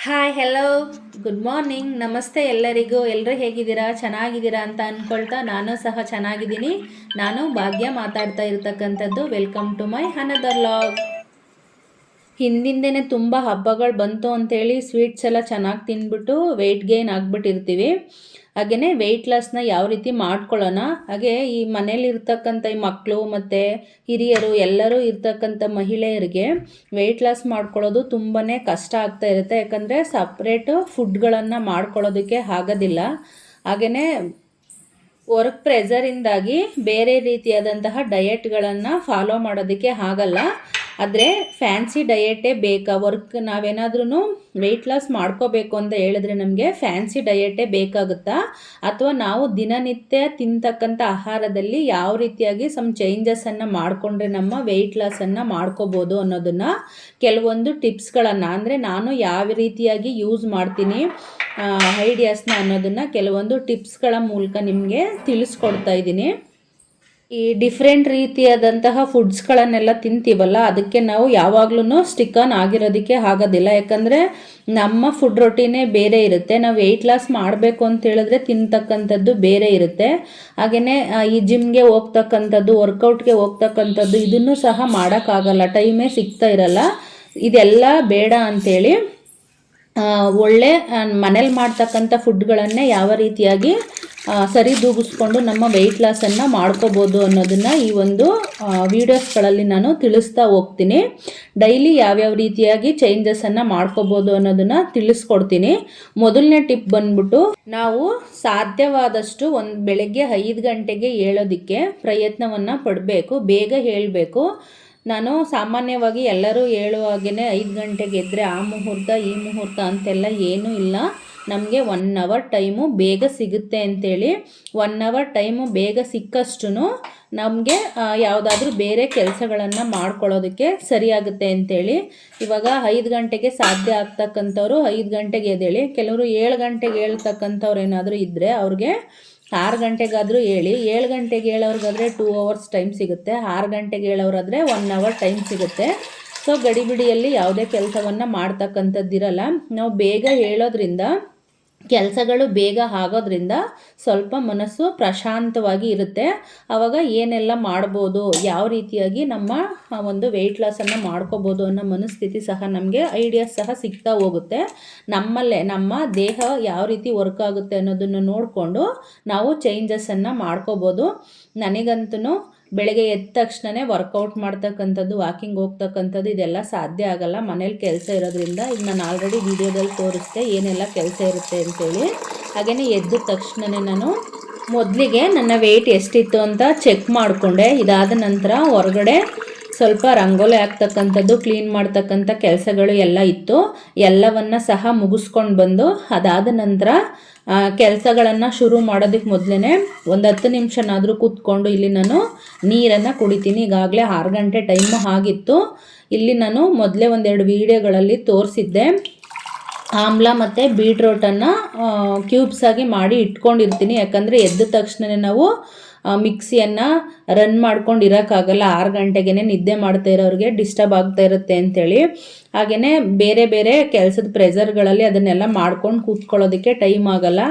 Hi hello good morning ನಮಸ್ತೆ ಎಲ್ಲರಿಗೂ. ಎಲ್ಲರೂ ಹೇಗಿದ್ದೀರಾ? ಚೆನ್ನಾಗಿದ್ದೀರಾ ಅಂತ ಅಂದ್ಕೊಳ್ತಾ ನಾನು ಸಹ ಚೆನ್ನಾಗಿದ್ದೀನಿ. ನಾನು ಭಾಗ್ಯ ಮಾತಾಡ್ತಾ ಇರ್ತಕ್ಕಂಥದ್ದು. Welcome to my another vlog. ಹಿಂದಿಂದೇನೆ ತುಂಬ ಹಬ್ಬಗಳು ಬಂತು ಅಂಥೇಳಿ ಸ್ವೀಟ್ಸ್ ಎಲ್ಲ ಚೆನ್ನಾಗಿ ತಿಂದ್ಬಿಟ್ಟು ವೆಯ್ಟ್ ಗೇನ್ ಆಗಿಬಿಟ್ಟಿರ್ತೀವಿ. ಹಾಗೆಯೇ ವೆಯ್ಟ್ ಲಾಸ್ನ ಯಾವ ರೀತಿ ಮಾಡ್ಕೊಳ್ಳೋಣ, ಹಾಗೆ ಈ ಮನೇಲಿ ಇರ್ತಕ್ಕಂಥ ಈ ಮಕ್ಕಳು ಮತ್ತು ಹಿರಿಯರು ಎಲ್ಲರೂ ಇರ್ತಕ್ಕಂಥ ಮಹಿಳೆಯರಿಗೆ ವೆಯ್ಟ್ ಲಾಸ್ ಮಾಡ್ಕೊಳ್ಳೋದು ತುಂಬಾ ಕಷ್ಟ ಆಗ್ತಾ ಇರುತ್ತೆ. ಯಾಕಂದರೆ ಸಪ್ರೇಟು ಫುಡ್ಗಳನ್ನು ಮಾಡ್ಕೊಳ್ಳೋದಕ್ಕೆ ಆಗೋದಿಲ್ಲ. ಹಾಗೆಯೇ ವರ್ಕ್ ಪ್ರೆಷರಿಂದಾಗಿ ಬೇರೆ ರೀತಿಯಾದಂತಹ ಡಯೆಟ್ಗಳನ್ನು ಫಾಲೋ ಮಾಡೋದಕ್ಕೆ ಆಗಲ್ಲ. ಆದರೆ ಫ್ಯಾನ್ಸಿ ಡಯೆಟೇ ಬೇಕಾ? ನಾವೇನಾದ್ರೂ ವೆಯ್ಟ್ ಲಾಸ್ ಮಾಡ್ಕೋಬೇಕು ಅಂತ ಹೇಳಿದ್ರೆ ನಮಗೆ ಫ್ಯಾನ್ಸಿ ಡಯೆಟೇ ಬೇಕಾಗುತ್ತಾ, ಅಥವಾ ನಾವು ದಿನನಿತ್ಯ ತಿಂತಕ್ಕಂಥ ಆಹಾರದಲ್ಲಿ ಯಾವ ರೀತಿಯಾಗಿ ಚೇಂಜಸನ್ನು ಮಾಡಿಕೊಂಡ್ರೆ ನಮ್ಮ ವೆಯ್ಟ್ ಲಾಸನ್ನು ಮಾಡ್ಕೋಬೋದು ಅನ್ನೋದನ್ನು ಕೆಲವೊಂದು ಟಿಪ್ಸ್ಗಳನ್ನು, ಅಂದರೆ ನಾನು ಯಾವ ರೀತಿಯಾಗಿ ಯೂಸ್ ಮಾಡ್ತೀನಿ ಐಡಿಯಾಸ್ನ ಅನ್ನೋದನ್ನು ಕೆಲವೊಂದು ಟಿಪ್ಸ್ಗಳ ಮೂಲಕ ನಿಮಗೆ ತಿಳಿಸ್ಕೊಡ್ತಾ ಇದ್ದೀನಿ. ಈ ಡಿಫ್ರೆಂಟ್ ರೀತಿಯಾದಂತಹ ಫುಡ್ಸ್ಗಳನ್ನೆಲ್ಲ ತಿಂತೀವಲ್ಲ, ಅದಕ್ಕೆ ನಾವು ಯಾವಾಗ್ಲೂ ಸ್ಟಿಕ್ ಆನ್ ಆಗಿರೋದಕ್ಕೆ ಆಗೋದಿಲ್ಲ. ಯಾಕಂದರೆ ನಮ್ಮ ಫುಡ್ ರೊಟೀನೇ ಬೇರೆ ಇರುತ್ತೆ. ನಾವು ವೆಯ್ಟ್ ಲಾಸ್ ಮಾಡಬೇಕು ಅಂತ ಹೇಳಿದ್ರೆ ತಿಂತಕ್ಕಂಥದ್ದು ಬೇರೆ ಇರುತ್ತೆ. ಹಾಗೆಯೇ ಈ ಜಿಮ್ಗೆ ಹೋಗ್ತಕ್ಕಂಥದ್ದು, ವರ್ಕೌಟ್ಗೆ ಹೋಗ್ತಕ್ಕಂಥದ್ದು ಇದನ್ನು ಸಹ ಮಾಡೋಕ್ಕಾಗಲ್ಲ, ಟೈಮೇ ಸಿಗ್ತಾ ಇರಲ್ಲ. ಇದೆಲ್ಲ ಬೇಡ ಅಂಥೇಳಿ ಒಳ್ಳೆ ಮನೇಲಿ ಮಾಡ್ತಕ್ಕಂಥ ಫುಡ್ಗಳನ್ನೇ ಯಾವ ರೀತಿಯಾಗಿ ಸರಿದೂಗಿಸ್ಕೊಂಡು ನಮ್ಮ ವೆಯ್ಟ್ ಲಾಸನ್ನು ಮಾಡ್ಕೋಬೋದು ಅನ್ನೋದನ್ನು ಈ ಒಂದು ವೀಡಿಯೋಸ್ಗಳಲ್ಲಿ ನಾನು ತಿಳಿಸ್ತಾ ಹೋಗ್ತೀನಿ. ಡೈಲಿ ಯಾವ್ಯಾವ ರೀತಿಯಾಗಿ ಚೇಂಜಸನ್ನು ಮಾಡ್ಕೋಬೋದು ಅನ್ನೋದನ್ನು ತಿಳಿಸ್ಕೊಡ್ತೀನಿ. ಮೊದಲನೇ ಟಿಪ್ ಬಂದ್ಬಿಟ್ಟು, ನಾವು ಸಾಧ್ಯವಾದಷ್ಟು ಬೆಳಗ್ಗೆ 5 ಗಂಟೆಗೆ ಏಳೋದಕ್ಕೆ ಪ್ರಯತ್ನವನ್ನು ಪಡಬೇಕು. ಬೇಗ ಹೇಳಬೇಕು. ನಾನು ಸಾಮಾನ್ಯವಾಗಿ ಎಲ್ಲರೂ ಹೇಳುವಾಗೇ 5 ಗಂಟೆಗೆ ಎದ್ದರೆ ಆ ಮುಹೂರ್ತ ಈ ಮುಹೂರ್ತ ಅಂತೆಲ್ಲ ಏನೂ ಇಲ್ಲ. ನಮಗೆ 1 ಅವರ್ ಟೈಮು ಬೇಗ ಸಿಗುತ್ತೆ ಅಂಥೇಳಿ 1 ಅವರ್ ಟೈಮು ಬೇಗ ಸಿಕ್ಕಷ್ಟು ನಮಗೆ ಯಾವುದಾದ್ರೂ ಬೇರೆ ಕೆಲಸಗಳನ್ನು ಮಾಡ್ಕೊಳ್ಳೋದಕ್ಕೆ ಸರಿಯಾಗುತ್ತೆ ಅಂಥೇಳಿ. ಇವಾಗ 5 ಗಂಟೆಗೆ ಸಾಧ್ಯ ಆಗ್ತಕ್ಕಂಥವ್ರು 5 ಗಂಟೆಗೆ ಎದ್ದೇಳಿ. ಕೆಲವರು 7 ಗಂಟೆಗೆ ಹೇಳ್ತಕ್ಕಂಥವ್ರು ಏನಾದರೂ ಇದ್ದರೆ ಅವ್ರಿಗೆ 6 ಗಂಟೆಗಾದರೂ ಹೇಳಿ. 7 ಗಂಟೆಗೆ ಹೇಳೋರ್ಗಾದರೆ 2 ಅವರ್ಸ್ ಟೈಮ್ ಸಿಗುತ್ತೆ. 6 ಗಂಟೆಗೆ ಹೇಳೋರಾದರೆ 1 ಅವರ್ ಟೈಮ್ ಸಿಗುತ್ತೆ. ಸೊ ಗಡಿಬಿಡಿಯಲ್ಲಿ ಯಾವುದೇ ಕೆಲಸವನ್ನು ಮಾಡ್ತಕ್ಕಂಥದ್ದಿರಲ್ಲ. ನಾವು ಬೇಗ ಹೇಳೋದ್ರಿಂದ ಕೆಲಸಗಳು ಬೇಗ ಆಗೋದ್ರಿಂದ ಸ್ವಲ್ಪ ಮನಸ್ಸು ಪ್ರಶಾಂತವಾಗಿ ಇರುತ್ತೆ. ಆವಾಗ ಏನೆಲ್ಲ ಮಾಡ್ಬೋದು, ಯಾವ ರೀತಿಯಾಗಿ ನಮ್ಮ ಒಂದು ವೆಯ್ಟ್ ಲಾಸನ್ನು ಮಾಡ್ಕೋಬೋದು ಅನ್ನೋ ಮನಸ್ಥಿತಿ ಸಹ ನಮಗೆ ಐಡಿಯಾಸ್ ಸಹ ಸಿಗ್ತಾ ಹೋಗುತ್ತೆ. ನಮ್ಮಲ್ಲೇ ನಮ್ಮ ದೇಹ ಯಾವ ರೀತಿ ವರ್ಕ್ ಆಗುತ್ತೆ ಅನ್ನೋದನ್ನು ನೋಡಿಕೊಂಡು ನಾವು ಚೇಂಜಸನ್ನು ಮಾಡ್ಕೋಬೋದು. ನನಗಂತೂ ಬೆಳಗ್ಗೆ ಎದ್ದ ತಕ್ಷಣವೇ ವರ್ಕೌಟ್ ಮಾಡ್ತಕ್ಕಂಥದ್ದು, ವಾಕಿಂಗ್ ಹೋಗ್ತಕ್ಕಂಥದ್ದು ಇದೆಲ್ಲ ಸಾಧ್ಯ ಆಗಲ್ಲ, ಮನೇಲಿ ಕೆಲಸ ಇರೋದ್ರಿಂದ. ಈಗ ನಾನು ಆಲ್ರೆಡಿ ವಿಡಿಯೋದಲ್ಲಿ ತೋರಿಸ್ದೆ ಏನೆಲ್ಲ ಕೆಲಸ ಇರುತ್ತೆ ಅಂತೇಳಿ. ಹಾಗೆಯೇ ಎದ್ದ ತಕ್ಷಣವೇ ನಾನು ಮೊದಲಿಗೆ ನನ್ನ ವೆಯ್ಟ್ ಎಷ್ಟಿತ್ತು ಅಂತ ಚೆಕ್ ಮಾಡಿಕೊಂಡೆ. ಇದಾದ ನಂತರ ಹೊರಗಡೆ ಸ್ವಲ್ಪ ರಂಗೋಲಿ ಹಾಕ್ತಕ್ಕಂಥದ್ದು, ಕ್ಲೀನ್ ಮಾಡ್ತಕ್ಕಂಥ ಕೆಲಸಗಳು ಎಲ್ಲ ಇತ್ತು. ಎಲ್ಲವನ್ನು ಸಹ ಮುಗಿಸ್ಕೊಂಡು ಬಂದು ಅದಾದ ನಂತರ ಕೆಲಸಗಳನ್ನು ಶುರು ಮಾಡೋದಕ್ಕೆ ಮೊದಲೇ ಒಂದು 10 ನಿಮಿಷನಾದರೂ ಕೂತ್ಕೊಂಡು ಇಲ್ಲಿ ನಾನು ನೀರನ್ನು ಕುಡಿತೀನಿ. ಈಗಾಗಲೇ 6 ಗಂಟೆ ಟೈಮು ಆಗಿತ್ತು. ಇಲ್ಲಿ ನಾನು ಮೊದಲೇ ಒಂದೆರಡು ವೀಡಿಯೋಗಳಲ್ಲಿ ತೋರಿಸಿದ್ದೆ. ಆಮ್ಲ ಮತ್ತು ಬೀಟ್ರೋಟನ್ನು ಕ್ಯೂಬ್ಸಾಗಿ ಮಾಡಿ ಇಟ್ಕೊಂಡಿರ್ತೀನಿ. ಯಾಕಂದರೆ ಎದ್ದ ತಕ್ಷಣ ನಾವು ಮಿಕ್ಸಿಯನ್ನು ರನ್ ಮಾಡ್ಕೊಂಡು ಇರೋಕ್ಕಾಗಲ್ಲ. 6 ಗಂಟೆಗೆ ನಿದ್ದೆ ಮಾಡ್ತಾ ಇರೋರಿಗೆ ಡಿಸ್ಟರ್ಬ್ ಆಗ್ತಾ ಇರುತ್ತೆ ಅಂಥೇಳಿ. ಹಾಗೆಯೇ ಬೇರೆ ಬೇರೆ ಕೆಲಸದ ಪ್ರೆಷರ್ಗಳಲ್ಲಿ ಅದನ್ನೆಲ್ಲ ಮಾಡ್ಕೊಂಡು ಕೂತ್ಕೊಳ್ಳೋದಕ್ಕೆ ಟೈಮ್ ಆಗೋಲ್ಲ.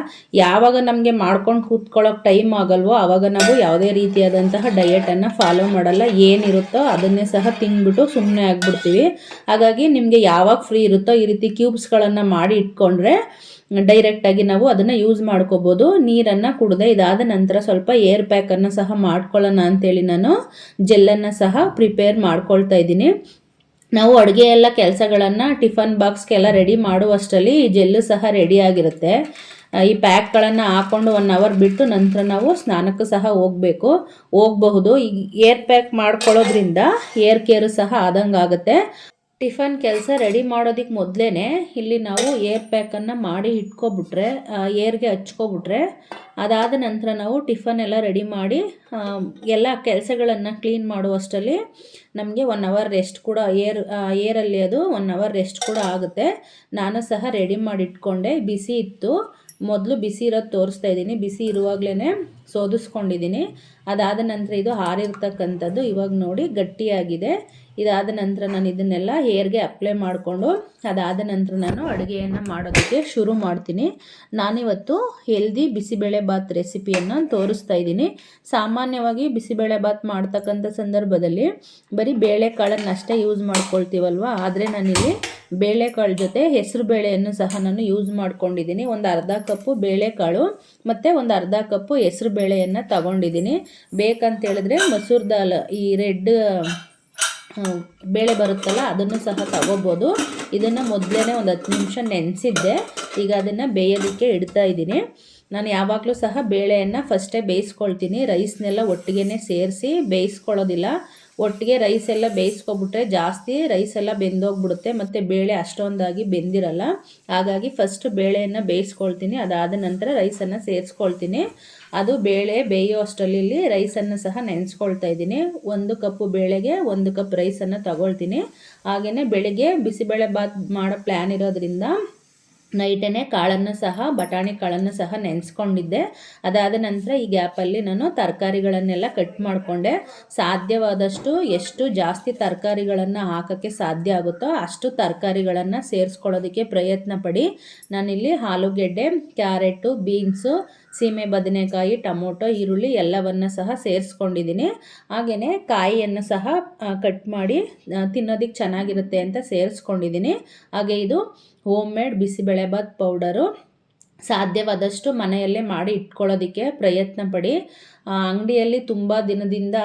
ಯಾವಾಗ ನಮಗೆ ಮಾಡ್ಕೊಂಡು ಕೂತ್ಕೊಳ್ಳೋಕೆ ಟೈಮ್ ಆಗಲ್ವೋ ಆವಾಗ ನಾವು ಯಾವುದೇ ರೀತಿಯಾದಂತಹ ಡಯೆಟನ್ನು ಫಾಲೋ ಮಾಡಲ್ಲ. ಏನಿರುತ್ತೋ ಅದನ್ನೇ ಸಹ ತಿಂದ್ಬಿಟ್ಟು ಸುಮ್ಮನೆ ಆಗಿಬಿಡ್ತೀವಿ. ಹಾಗಾಗಿ ನಿಮಗೆ ಯಾವಾಗ ಫ್ರೀ ಇರುತ್ತೋ ಈ ರೀತಿ ಕ್ಯೂಬ್ಸ್ಗಳನ್ನು ಮಾಡಿ ಇಟ್ಕೊಂಡ್ರೆ ಡೈರೆಕ್ಟಾಗಿ ನಾವು ಅದನ್ನು ಯೂಸ್ ಮಾಡ್ಕೋಬೋದು. ನೀರನ್ನು ಕುಡಿದೆ ಇದಾದ ನಂತರ ಸ್ವಲ್ಪ ಏರ್ ಪ್ಯಾಕನ್ನು ಸಹ ಮಾಡ್ಕೊಳ್ಳೋಣ ಅಂಥೇಳಿ ನಾನು ಜೆಲ್ಲನ್ನು ಸಹ ಪ್ರಿಪೇರ್ ಮಾಡ್ಕೊಳ್ತಾ ಇದ್ದೀನಿ. ನಾವು ಅಡುಗೆ ಎಲ್ಲ ಕೆಲಸಗಳನ್ನು ಟಿಫನ್ ಬಾಕ್ಸ್ಗೆಲ್ಲ ರೆಡಿ ಮಾಡುವಷ್ಟರಲ್ಲಿ ಈ ಜೆಲ್ಲು ಸಹ ರೆಡಿಯಾಗಿರುತ್ತೆ. ಈ ಪ್ಯಾಕ್ಗಳನ್ನು ಹಾಕ್ಕೊಂಡು 1 ಅವರ್ ಬಿಟ್ಟು ನಂತರ ನಾವು ಸ್ನಾನಕ್ಕೂ ಸಹ ಹೋಗಬಹುದು. ಈ ಏರ್ ಪ್ಯಾಕ್ ಮಾಡ್ಕೊಳ್ಳೋದ್ರಿಂದ ಏರ್ ಕೇರು ಸಹ ಆದಂಗೆ ಆಗುತ್ತೆ. ಟಿಫನ್ ಕೆಲಸ ರೆಡಿ ಮಾಡೋದಕ್ಕೆ ಮೊದಲೇ ಇಲ್ಲಿ ನಾವು ಏರ್ ಪ್ಯಾಕನ್ನು ಮಾಡಿ ಇಟ್ಕೊಬಿಟ್ರೆ, ಏರ್ಗೆ ಹಚ್ಕೊಬಿಟ್ರೆ ಅದಾದ ನಂತರ ನಾವು ಟಿಫನ್ ಎಲ್ಲ ರೆಡಿ ಮಾಡಿ ಎಲ್ಲ ಕೆಲಸಗಳನ್ನು ಕ್ಲೀನ್ ಮಾಡುವಷ್ಟರಲ್ಲಿ ನಮಗೆ 1 ಅವರ್ ರೆಸ್ಟ್ ಕೂಡ ಏರಲ್ಲಿ ಅದು 1 ಅವರ್ ರೆಸ್ಟ್ ಕೂಡ ಆಗುತ್ತೆ. ನಾನು ಸಹ ರೆಡಿ ಮಾಡಿ ಇಟ್ಕೊಂಡೆ. ಬಿಸಿ ಇತ್ತು, ಮೊದಲು ಬಿಸಿ ಇರೋದು ತೋರಿಸ್ತಾ ಇದ್ದೀನಿ. ಬಿಸಿ ಇರುವಾಗಲೇ ಸೋದಿಸ್ಕೊಂಡಿದ್ದೀನಿ. ಅದಾದ ನಂತರ ಇದು ಆರಿರ್ತಕ್ಕಂಥದ್ದು ಇವಾಗ ನೋಡಿ ಗಟ್ಟಿಯಾಗಿದೆ. ಇದಾದ ನಂತರ ನಾನು ಇದನ್ನೆಲ್ಲ ಹೇರ್ಗೆ ಅಪ್ಲೈ ಮಾಡಿಕೊಂಡು ಅದಾದ ನಂತರ ನಾನು ಅಡುಗೆಯನ್ನು ಮಾಡೋದಕ್ಕೆ ಶುರು ಮಾಡ್ತೀನಿ. ನಾನಿವತ್ತು ಹೆಲ್ದಿ ಬಿಸಿಬೇಳೆಬಾತ್ ರೆಸಿಪಿಯನ್ನು ತೋರಿಸ್ತಾ ಇದ್ದೀನಿ. ಸಾಮಾನ್ಯವಾಗಿ ಬಿಸಿಬೇಳೆಬಾತ್ ಮಾಡ್ತಕ್ಕಂಥ ಸಂದರ್ಭದಲ್ಲಿ ಬರೀ ಬೇಳೆಕಾಳನ್ನು ಅಷ್ಟೇ ಯೂಸ್ ಮಾಡ್ಕೊಳ್ತೀವಲ್ವ, ಆದರೆ ನಾನಿಲ್ಲಿ ಬೇಳೆಕಾಳು ಜೊತೆ ಹೆಸರು ಬೇಳೆಯನ್ನು ಸಹ ನಾನು ಯೂಸ್ ಮಾಡ್ಕೊಂಡಿದ್ದೀನಿ. ಒಂದು ಅರ್ಧ ಕಪ್ಪು ಬೇಳೆಕಾಳು ಮತ್ತು ಒಂದು ಅರ್ಧ ಕಪ್ಪು ಹೆಸರು ಬೇಳೆಯನ್ನು ತಗೊಂಡಿದ್ದೀನಿ. ಬೇಕಂತ ಹೇಳಿದ್ರೆ ಮಸೂರ್ ದಾಲ್, ಈ ರೆಡ್ ಬೇಳೆ ಬರುತ್ತಲ್ಲ ಅದನ್ನು ಸಹ ತಗೋಬೋದು. ಇದನ್ನು ಮೊದಲೇ ಒಂದು 10 ನಿಮಿಷ ನೆನೆಸಿದ್ದೆ. ಈಗ ಅದನ್ನು ಬೇಯೋದಕ್ಕೆ ಇಡ್ತಾ ಇದ್ದೀನಿ. ನಾನು ಯಾವಾಗಲೂ ಸಹ ಬೇಳೆಯನ್ನು ಫಸ್ಟೇ ಬೇಯಿಸ್ಕೊಳ್ತೀನಿ. ರೈಸ್ನೆಲ್ಲ ಒಟ್ಟಿಗೆ ಸೇರಿಸಿ ಬೇಯಿಸ್ಕೊಳ್ಳೋದಿಲ್ಲ. ಒಟ್ಟಿಗೆ ರೈಸ್ ಎಲ್ಲ ಬೇಯಿಸ್ಕೊಬಿಟ್ರೆ ಜಾಸ್ತಿ ರೈಸ್ ಎಲ್ಲ ಬೆಂದೋಗ್ಬಿಡುತ್ತೆ ಮತ್ತು ಬೇಳೆ ಅಷ್ಟೊಂದಾಗಿ ಬೆಂದಿರಲ್ಲ. ಹಾಗಾಗಿ ಫಸ್ಟ್ ಬೇಳೆಯನ್ನು ಬೇಯಿಸ್ಕೊಳ್ತೀನಿ. ಅದಾದ ನಂತರ ರೈಸನ್ನು ಸೇರಿಸ್ಕೊಳ್ತೀನಿ. ಅದು ಬೇಳೆ ಬೇಯೋ ಅಷ್ಟರಲ್ಲಿ ರೈಸನ್ನು ಸಹ ನೆನೆಸ್ಕೊಳ್ತಾ ಇದ್ದೀನಿ. 1 ಕಪ್ಪು ಬೇಳೆಗೆ 1 ಕಪ್ ರೈಸನ್ನು ತಗೊಳ್ತೀನಿ. ಹಾಗೆಯೇ ಬೆಳಿಗ್ಗೆ ಬಿಸಿಬೇಳೆಬಾತ್ ಮಾಡೋ ಪ್ಲ್ಯಾನ್ ಇರೋದ್ರಿಂದ ನೈಟೇ ಕಾಳನ್ನು ಸಹ ಬಟಾಣಿ ಕಾಳನ್ನು ಸಹ ನೆನೆಸ್ಕೊಂಡಿದ್ದೆ. ಅದಾದ ನಂತರ ಈ ಗ್ಯಾಪಲ್ಲಿ ನಾನು ತರಕಾರಿಗಳನ್ನೆಲ್ಲ ಕಟ್ ಮಾಡಿಕೊಂಡೆ. ಸಾಧ್ಯವಾದಷ್ಟು ಎಷ್ಟು ಜಾಸ್ತಿ ತರಕಾರಿಗಳನ್ನು ಹಾಕೋಕ್ಕೆ ಸಾಧ್ಯ ಆಗುತ್ತೋ ಅಷ್ಟು ತರಕಾರಿಗಳನ್ನು ಸೇರಿಸ್ಕೊಳ್ಳೋದಕ್ಕೆ ಪ್ರಯತ್ನ ಪಡಿ. ನಾನಿಲ್ಲಿ ಆಲೂಗೆಡ್ಡೆ, ಕ್ಯಾರೆಟು, ಬೀನ್ಸು, ಸೀಮೆ ಬದನೆಕಾಯಿ, ಟೊಮೊಟೊ, ಈರುಳ್ಳಿ ಎಲ್ಲವನ್ನು ಸಹ ಸೇರಿಸ್ಕೊಂಡಿದ್ದೀನಿ. ಹಾಗೆಯೇ ಕಾಯಿಯನ್ನು ಸಹ ಕಟ್ ಮಾಡಿ ತಿನ್ನೋದಕ್ಕೆ ಚೆನ್ನಾಗಿರುತ್ತೆ ಅಂತ ಸೇರಿಸ್ಕೊಂಡಿದ್ದೀನಿ. ಹಾಗೆ ಇದು ಹೋಮ್ ಮೇಡ್ ಬಿಸಿಬೇಳೆಬಾತ್ ಪೌಡರು. ಸಾಧ್ಯವಾದಷ್ಟು ಮನೆಯಲ್ಲೇ ಮಾಡಿ ಇಟ್ಕೊಳ್ಳೋದಕ್ಕೆ ಪ್ರಯತ್ನ ಪಡಿ. ಅಂಗಡಿಯಲ್ಲಿ ತುಂಬ ದಿನದಿಂದ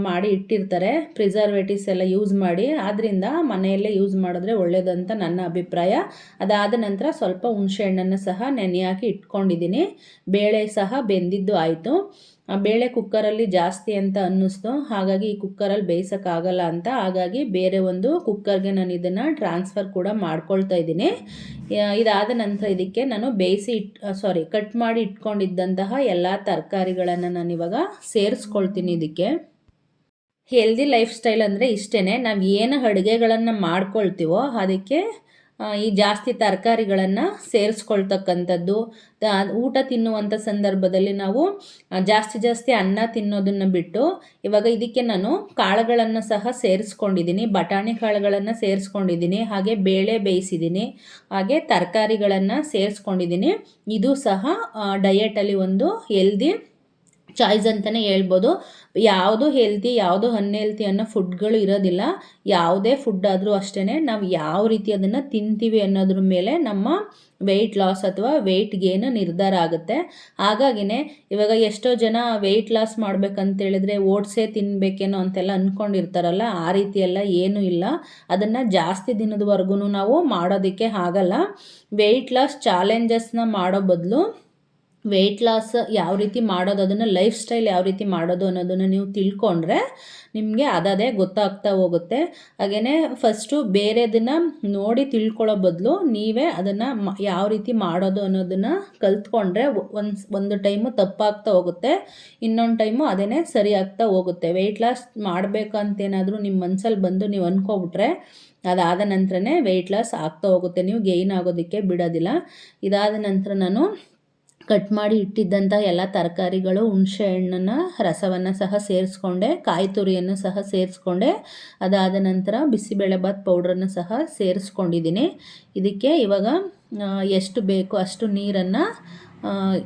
ಮಾಡಿ ಇಟ್ಟಿರ್ತಾರೆ, ಪ್ರಿಸರ್ವೇಟಿವ್ಸ್ ಎಲ್ಲ ಯೂಸ್ ಮಾಡಿ. ಆದ್ದರಿಂದ ಮನೆಯಲ್ಲೇ ಯೂಸ್ ಮಾಡಿದ್ರೆ ಒಳ್ಳೆಯದಂತ ನನ್ನ ಅಭಿಪ್ರಾಯ. ಅದಾದ ನಂತರ ಸ್ವಲ್ಪ ಹುಣಸೆಹಣ್ಣನ್ನು ಸಹ ನೆನೆ ಹಾಕಿ ಇಟ್ಕೊಂಡಿದ್ದೀನಿ. ಬೇಳೆ ಸಹ ಬೆಂದಿದ್ದು ಆಯಿತು. ಬೇಳೆ ಕುಕ್ಕರಲ್ಲಿ ಜಾಸ್ತಿ ಅಂತ ಅನ್ನಿಸ್ತು. ಹಾಗಾಗಿ ಈ ಕುಕ್ಕರಲ್ಲಿ ಬೇಯಿಸೋಕ್ಕಾಗಲ್ಲ ಅಂತ ಹಾಗಾಗಿ ಬೇರೆ ಒಂದು ಕುಕ್ಕರ್ಗೆ ನಾನು ಇದನ್ನು ಟ್ರಾನ್ಸ್ಫರ್ ಕೂಡ ಮಾಡ್ಕೊಳ್ತಾ ಇದ್ದೀನಿ. ಇದಾದ ನಂತರ ಇದಕ್ಕೆ ನಾನು ಕಟ್ ಮಾಡಿ ಇಟ್ಕೊಂಡಿದ್ದಂತಹ ಎಲ್ಲ ತರಕಾರಿಗಳನ್ನು ನಾನಿವಾಗ ಸೇರಿಸ್ಕೊಳ್ತೀನಿ. ಇದಕ್ಕೆ ಹೆಲ್ದಿ ಲೈಫ್ ಸ್ಟೈಲ್ ಅಂದರೆ ಇಷ್ಟೇ. ನಾವು ಏನು ಅಡುಗೆಗಳನ್ನು ಮಾಡ್ಕೊಳ್ತೀವೋ ಅದಕ್ಕೆ ಈ ಜಾಸ್ತಿ ತರಕಾರಿಗಳನ್ನು ಸೇರಿಸ್ಕೊಳ್ತಕ್ಕಂಥದ್ದು. ಊಟ ತಿನ್ನುವಂಥ ಸಂದರ್ಭದಲ್ಲಿ ನಾವು ಜಾಸ್ತಿ ಅನ್ನ ತಿನ್ನೋದನ್ನು ಬಿಟ್ಟು ಇವಾಗ ಇದಕ್ಕೆ ನಾನು ಕಾಳುಗಳನ್ನು ಸಹ ಸೇರಿಸ್ಕೊಂಡಿದ್ದೀನಿ. ಬಟಾಣಿ ಕಾಳುಗಳನ್ನು ಸೇರಿಸ್ಕೊಂಡಿದ್ದೀನಿ. ಹಾಗೆ ಬೇಳೆ ಬೇಯಿಸಿದ್ದೀನಿ. ಹಾಗೆ ತರಕಾರಿಗಳನ್ನು ಸೇರಿಸ್ಕೊಂಡಿದ್ದೀನಿ. ಇದು ಸಹ ಡಯೆಟಲ್ಲಿ ಒಂದು ಹೆಲ್ದಿ ಚಾಯ್ಸ್ ಅಂತಲೇ ಹೇಳ್ಬೋದು. ಯಾವುದು ಹೆಲ್ತಿ ಯಾವುದು ಅನ್ಹೆಲ್ತಿ ಅನ್ನೋ ಫುಡ್ಗಳು ಇರೋದಿಲ್ಲ. ಯಾವುದೇ ಫುಡ್ ಆದರೂ ಅಷ್ಟೇ, ನಾವು ಯಾವ ರೀತಿ ಅದನ್ನು ತಿಂತೀವಿ ಅನ್ನೋದ್ರ ಮೇಲೆ ನಮ್ಮ ವೆಯ್ಟ್ ಲಾಸ್ ಅಥವಾ ವೆಯ್ಟ್ ಗೇನ್ ನಿರ್ಧಾರ ಆಗುತ್ತೆ. ಹಾಗಾಗಿನೇ ಇವಾಗ ಎಷ್ಟೋ ಜನ ವೆಯ್ಟ್ ಲಾಸ್ ಮಾಡ್ಬೇಕಂತೇಳಿದ್ರೆ ಓಟ್ಸೇ ತಿನ್ನಬೇಕೇನೋ ಅಂತೆಲ್ಲ ಅಂದ್ಕೊಂಡಿರ್ತಾರಲ್ಲ, ಆ ರೀತಿ ಎಲ್ಲ ಏನೂ ಇಲ್ಲ. ಅದನ್ನು ಜಾಸ್ತಿ ದಿನದವರೆಗೂ ನಾವು ಮಾಡೋದಕ್ಕೆ ಆಗಲ್ಲ. ವೆಯ್ಟ್ ಲಾಸ್ ಚಾಲೆಂಜಸ್ನ ಮಾಡೋ ಬದಲು ವೆಯ್ಟ್ ಲಾಸ್ ಯಾವ ರೀತಿ ಮಾಡೋದು, ಅದನ್ನು ಲೈಫ್ ಸ್ಟೈಲ್ ಯಾವ ರೀತಿ ಮಾಡೋದು ಅನ್ನೋದನ್ನು ನೀವು ತಿಳ್ಕೊಂಡ್ರೆ ನಿಮಗೆ ಅದೇ ಗೊತ್ತಾಗ್ತಾ ಹೋಗುತ್ತೆ. ಹಾಗೆಯೇ ಫಸ್ಟು ಬೇರೆದನ್ನು ನೋಡಿ ತಿಳ್ಕೊಳ್ಳೋ ಬದಲು ನೀವೇ ಅದನ್ನು ಯಾವ ರೀತಿ ಮಾಡೋದು ಅನ್ನೋದನ್ನು ಕಲ್ತ್ಕೊಂಡ್ರೆ ಒಂದು ಟೈಮು ತಪ್ಪಾಗ್ತಾ ಹೋಗುತ್ತೆ, ಇನ್ನೊಂದು ಟೈಮು ಅದೇ ಸರಿ ಆಗ್ತಾ ಹೋಗುತ್ತೆ. ವೆಯ್ಟ್ ಲಾಸ್ ಮಾಡಬೇಕಂತೇನಾದರೂ ನಿಮ್ಮ ಮನಸ್ಸಲ್ಲಿ ಬಂದು ನೀವು ಅಂದ್ಕೊಬಿಟ್ರೆ ಅದಾದ ನಂತರನೇ ವೆಯ್ಟ್ ಲಾಸ್ ಆಗ್ತಾ ಹೋಗುತ್ತೆ. ನೀವು ಗೇಯ್ನ್ ಆಗೋದಕ್ಕೆ ಬಿಡೋದಿಲ್ಲ. ಇದಾದ ನಂತರ ನಾನು ಕಟ್ ಮಾಡಿ ಇಟ್ಟಿದ್ದಂಥ ಎಲ್ಲ ತರಕಾರಿಗಳು, ಹುಣಸೆ ಹಣ್ಣನ್ನು ರಸವನ್ನು ಸಹ ಸೇರಿಸ್ಕೊಂಡೆ, ಕಾಯಿ ತುರಿಯನ್ನು ಸಹ ಸೇರಿಸ್ಕೊಂಡೆ. ಅದಾದ ನಂತರ ಬಿಸಿಬೇಳೆಬಾತ್ ಪೌಡ್ರನ್ನು ಸಹ ಸೇರಿಸ್ಕೊಂಡಿದ್ದೀನಿ. ಇದಕ್ಕೆ ಇವಾಗ ಎಷ್ಟು ಬೇಕೋ ಅಷ್ಟು ನೀರನ್ನು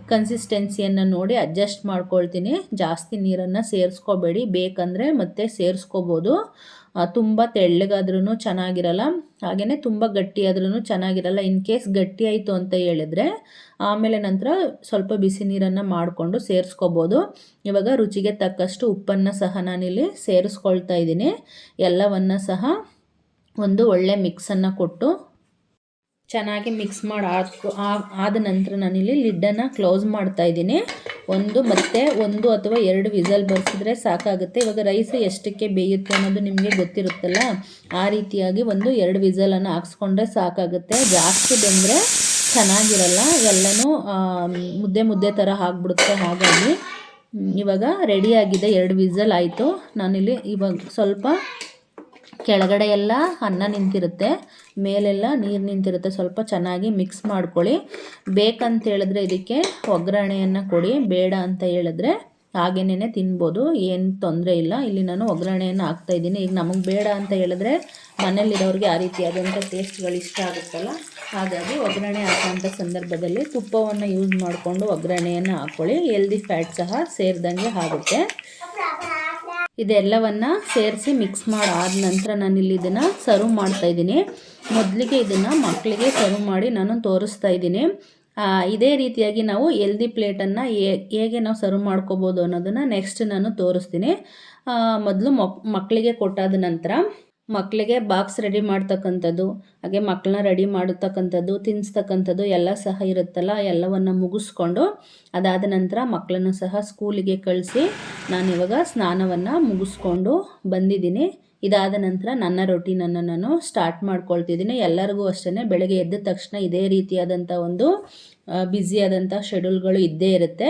ಕನ್ಸಿಸ್ಟೆನ್ಸಿಯನ್ನು ನೋಡಿ ಅಡ್ಜಸ್ಟ್ ಮಾಡ್ಕೊಳ್ತೀನಿ. ಜಾಸ್ತಿ ನೀರನ್ನು ಸೇರಿಸ್ಕೋಬೇಡಿ, ಬೇಕಂದರೆ ಮತ್ತೆ ಸೇರಿಸ್ಕೋಬೋದು. ತುಂಬ ತೆಳ್ಳಗಾದ್ರೂ ಚೆನ್ನಾಗಿರಲ್ಲ, ಹಾಗೆಯೇ ತುಂಬ ಗಟ್ಟಿಯಾದ್ರೂ ಚೆನ್ನಾಗಿರಲ್ಲ. ಇನ್ ಕೇಸ್ ಗಟ್ಟಿ ಆಯಿತು ಅಂತ ಹೇಳಿದ್ರೆ ಆಮೇಲೆ ನಂತರ ಸ್ವಲ್ಪ ಬಿಸಿ ನೀರನ್ನು ಮಾಡಿಕೊಂಡು ಸೇರಿಸ್ಕೋಬೋದು. ಇವಾಗ ರುಚಿಗೆ ತಕ್ಕಷ್ಟು ಉಪ್ಪನ್ನು ಸಹ ನಾನಿಲ್ಲಿ ಸೇರಿಸ್ಕೊಳ್ತಾ ಇದ್ದೀನಿ. ಎಲ್ಲವನ್ನು ಸಹ ಒಂದು ಒಳ್ಳೆ ಮಿಕ್ಸನ್ನು ಕೊಟ್ಟು ಚೆನ್ನಾಗಿ ಮಿಕ್ಸ್ ಮಾಡಿ ಆದ ನಂತರ ನಾನಿಲ್ಲಿ ಲಿಡ್ಡನ್ನು ಕ್ಲೋಸ್ ಮಾಡ್ತಾ ಇದ್ದೀನಿ. ಒಂದು ಅಥವಾ 2 ವಿಸಲ್ ಬರ್ಸಿದ್ರೆ ಸಾಕಾಗುತ್ತೆ. ಇವಾಗ ರೈಸ್ ಎಷ್ಟಕ್ಕೆ ಬೇಯುತ್ತೆ ಅನ್ನೋದು ನಿಮಗೆ ಗೊತ್ತಿರುತ್ತಲ್ಲ, ಆ ರೀತಿಯಾಗಿ 1-2 ವಿಸಲನ್ನು ಹಾಕ್ಸ್ಕೊಂಡ್ರೆ ಸಾಕಾಗುತ್ತೆ. ಜಾಸ್ತಿ ಬೆಂದರೆ ಚೆನ್ನಾಗಿರಲ್ಲ, ಎಲ್ಲನೂ ಮುದ್ದೆ ಥರ ಆಗಿಬಿಡುತ್ತೆ. ಹಾಗಾಗಿ ಇವಾಗ ರೆಡಿಯಾಗಿದೆ. 2 ವಿಸಲ್ ಆಯಿತು. ನಾನಿಲ್ಲಿ ಇವಾಗ ಸ್ವಲ್ಪ ಕೆಳಗಡೆ ಎಲ್ಲ ಅನ್ನ ನಿಂತಿರುತ್ತೆ, ಮೇಲೆಲ್ಲ ನೀರು ನಿಂತಿರುತ್ತೆ. ಸ್ವಲ್ಪ ಚೆನ್ನಾಗಿ ಮಿಕ್ಸ್ ಮಾಡ್ಕೊಳ್ಳಿ. ಬೇಕಂತ ಹೇಳಿದ್ರೆ ಇದಕ್ಕೆ ಒಗ್ಗರಣೆಯನ್ನು ಕೊಡಿ, ಬೇಡ ಅಂತ ಹೇಳಿದ್ರೆ ಹಾಗೇನೇ ತಿನ್ಬೋದು, ಏನು ತೊಂದರೆ ಇಲ್ಲ. ಇಲ್ಲಿ ನಾನು ಒಗ್ಗರಣೆಯನ್ನು ಹಾಕ್ತಾಯಿದ್ದೀನಿ. ಈಗ ನಮಗೆ ಬೇಡ ಅಂತ ಹೇಳಿದ್ರೆ ಮನೇಲಿರೋರಿಗೆ ಆ ರೀತಿಯಾದಂಥ ಟೇಸ್ಟ್ಗಳು ಇಷ್ಟ ಆಗುತ್ತಲ್ಲ, ಹಾಗಾಗಿ ಒಗ್ಗರಣೆ ಹಾಕೋಂಥ ಸಂದರ್ಭದಲ್ಲಿ ತುಪ್ಪವನ್ನು ಯೂಸ್ ಮಾಡಿಕೊಂಡು ಒಗ್ಗರಣೆಯನ್ನು ಹಾಕ್ಕೊಳ್ಳಿ. ಹೆಲ್ದಿ ಫ್ಯಾಟ್ ಸಹ ಸೇರಿದಂಗೆ ಆಗುತ್ತೆ. ಇದೆಲ್ಲವನ್ನು ಸೇರಿಸಿ ಮಿಕ್ಸ್ ಮಾಡಾದ ನಂತರ ನಾನಿಲ್ಲಿ ಇದನ್ನು ಸರ್ವ್ ಮಾಡ್ತಾಯಿದ್ದೀನಿ. ಮೊದಲಿಗೆ ಇದನ್ನು ಮಕ್ಕಳಿಗೆ ಸರ್ವ್ ಮಾಡಿ ನಾನು ತೋರಿಸ್ತಾ ಇದ್ದೀನಿ. ಇದೇ ರೀತಿಯಾಗಿ ನಾವು ಹೆಲ್ದಿ ಪ್ಲೇಟನ್ನು ಹೇಗೆ ನಾವು ಸರ್ವ್ ಮಾಡ್ಕೋಬೋದು ಅನ್ನೋದನ್ನು ನೆಕ್ಸ್ಟ್ ನಾನು ತೋರಿಸ್ತೀನಿ. ಮೊದಲು ಮಕ್ಕಳಿಗೆ ಕೊಟ್ಟಾದ ನಂತರ ಮಕ್ಕಳಿಗೆ ಬಾಕ್ಸ್ ರೆಡಿ ಮಾಡ್ತಕ್ಕಂಥದ್ದು, ಹಾಗೆ ಮಕ್ಕಳನ್ನ ರೆಡಿ ಮಾಡತಕ್ಕಂಥದ್ದು, ತಿನ್ನಿಸ್ತಕ್ಕಂಥದ್ದು ಎಲ್ಲ ಸಹ ಇರುತ್ತಲ್ಲ, ಎಲ್ಲವನ್ನು ಮುಗಿಸ್ಕೊಂಡು ಅದಾದ ನಂತರ ಮಕ್ಕಳನ್ನು ಸಹ ಸ್ಕೂಲಿಗೆ ಕಳಿಸಿ ನಾನಿವಾಗ ಸ್ನಾನವನ್ನು ಮುಗಿಸ್ಕೊಂಡು ಬಂದಿದ್ದೀನಿ. ಇದಾದ ನಂತರ ನನ್ನ ರೊಟೀನನ್ನು ನಾನು ಸ್ಟಾರ್ಟ್ ಮಾಡ್ಕೊಳ್ತಿದ್ದೀನಿ. ಎಲ್ಲರಿಗೂ ಅಷ್ಟೇ ಬೆಳಗ್ಗೆ ಎದ್ದ ತಕ್ಷಣ ಇದೇ ರೀತಿಯಾದಂಥ ಒಂದು ಬ್ಯುಸಿಯಾದಂಥ ಶೆಡ್ಯೂಲ್ಗಳು ಇದ್ದೇ ಇರುತ್ತೆ.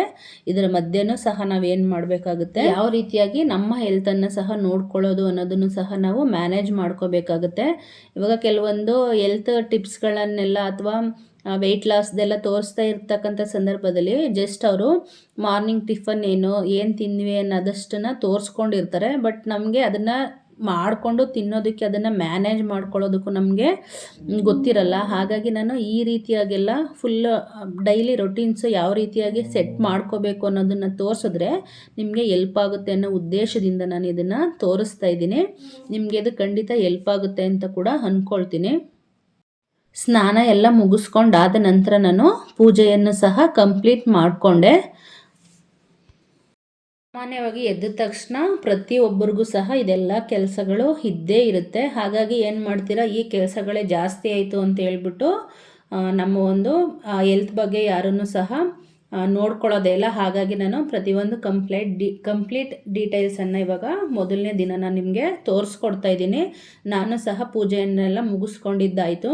ಇದರ ಮಧ್ಯೆನೂ ಸಹ ನಾವೇನು ಮಾಡಬೇಕಾಗುತ್ತೆ, ಯಾವ ರೀತಿಯಾಗಿ ನಮ್ಮ ಹೆಲ್ತನ್ನು ಸಹ ನೋಡ್ಕೊಳ್ಳೋದು ಅನ್ನೋದನ್ನು ಸಹ ನಾವು ಮ್ಯಾನೇಜ್ ಮಾಡ್ಕೋಬೇಕಾಗುತ್ತೆ. ಇವಾಗ ಕೆಲವೊಂದು ಹೆಲ್ತ್ ಟಿಪ್ಸ್ಗಳನ್ನೆಲ್ಲ ಅಥವಾ ವೆಯ್ಟ್ ಲಾಸ್ದೆಲ್ಲ ತೋರಿಸ್ತಾ ಇರ್ತಕ್ಕಂಥ ಸಂದರ್ಭದಲ್ಲಿ ಜಸ್ಟ್ ಅವರು ಮಾರ್ನಿಂಗ್ ಟಿಫನ್ ಏನು ತಿನ್ವಿ ಅನ್ನೋದಷ್ಟನ್ನು ತೋರಿಸ್ಕೊಂಡಿರ್ತಾರೆ. ಬಟ್ ನಮಗೆ ಅದನ್ನು ಮಾಡಿಕೊಂಡು ತಿನ್ನೋದಕ್ಕೆ, ಅದನ್ನು ಮ್ಯಾನೇಜ್ ಮಾಡ್ಕೊಳ್ಳೋದಕ್ಕೂ ನಮಗೆ ಗೊತ್ತಿರಲ್ಲ. ಹಾಗಾಗಿ ನಾನು ಈ ರೀತಿಯಾಗೆಲ್ಲ ಫುಲ್ ಡೈಲಿ ರೊಟೀನ್ಸು ಯಾವ ರೀತಿಯಾಗಿ ಸೆಟ್ ಮಾಡ್ಕೋಬೇಕು ಅನ್ನೋದನ್ನು ತೋರಿಸಿದ್ರೆ ನಿಮಗೆ ಎಲ್ಪ್ ಆಗುತ್ತೆ ಅನ್ನೋ ಉದ್ದೇಶದಿಂದ ನಾನು ಇದನ್ನು ತೋರಿಸ್ತಾ ಇದ್ದೀನಿ. ನಿಮಗೆ ಇದು ಖಂಡಿತ ಎಲ್ಪ್ ಆಗುತ್ತೆ ಅಂತ ಕೂಡ ಅಂದ್ಕೊಳ್ತೀನಿ. ಸ್ನಾನ ಎಲ್ಲ ಮುಗಿಸ್ಕೊಂಡಾದ ನಂತರ ನಾನು ಪೂಜೆಯನ್ನು ಸಹ ಕಂಪ್ಲೀಟ್ ಮಾಡಿಕೊಂಡೆ. ಸಾಮಾನ್ಯವಾಗಿ ಎದ್ದ ತಕ್ಷಣ ಪ್ರತಿಯೊಬ್ಬರಿಗೂ ಸಹ ಇದೆಲ್ಲ ಕೆಲಸಗಳು ಇದ್ದೇ ಇರುತ್ತೆ. ಹಾಗಾಗಿ ಏನು ಮಾಡ್ತೀರಾ, ಈ ಕೆಲಸಗಳೇ ಜಾಸ್ತಿ ಆಯಿತು ಅಂತ ಹೇಳ್ಬಿಟ್ಟು ನಮ್ಮ ಒಂದು ಹೆಲ್ತ್ ಬಗ್ಗೆ ಯಾರನ್ನು ಸಹ ನೋಡ್ಕೊಳ್ಳೋದೇ ಇಲ್ಲ. ಹಾಗಾಗಿ ನಾನು ಪ್ರತಿಯೊಂದು ಕಂಪ್ಲೀಟ್ ಡೀಟೇಲ್ಸನ್ನು ಇವಾಗ ಮೊದಲನೇ ದಿನ ನಾನು ನಿಮಗೆ ತೋರಿಸ್ಕೊಡ್ತಾ ಇದ್ದೀನಿ. ನಾನು ಸಹ ಪೂಜೆಯನ್ನೆಲ್ಲ ಮುಗಿಸ್ಕೊಂಡಿದ್ದಾಯಿತು.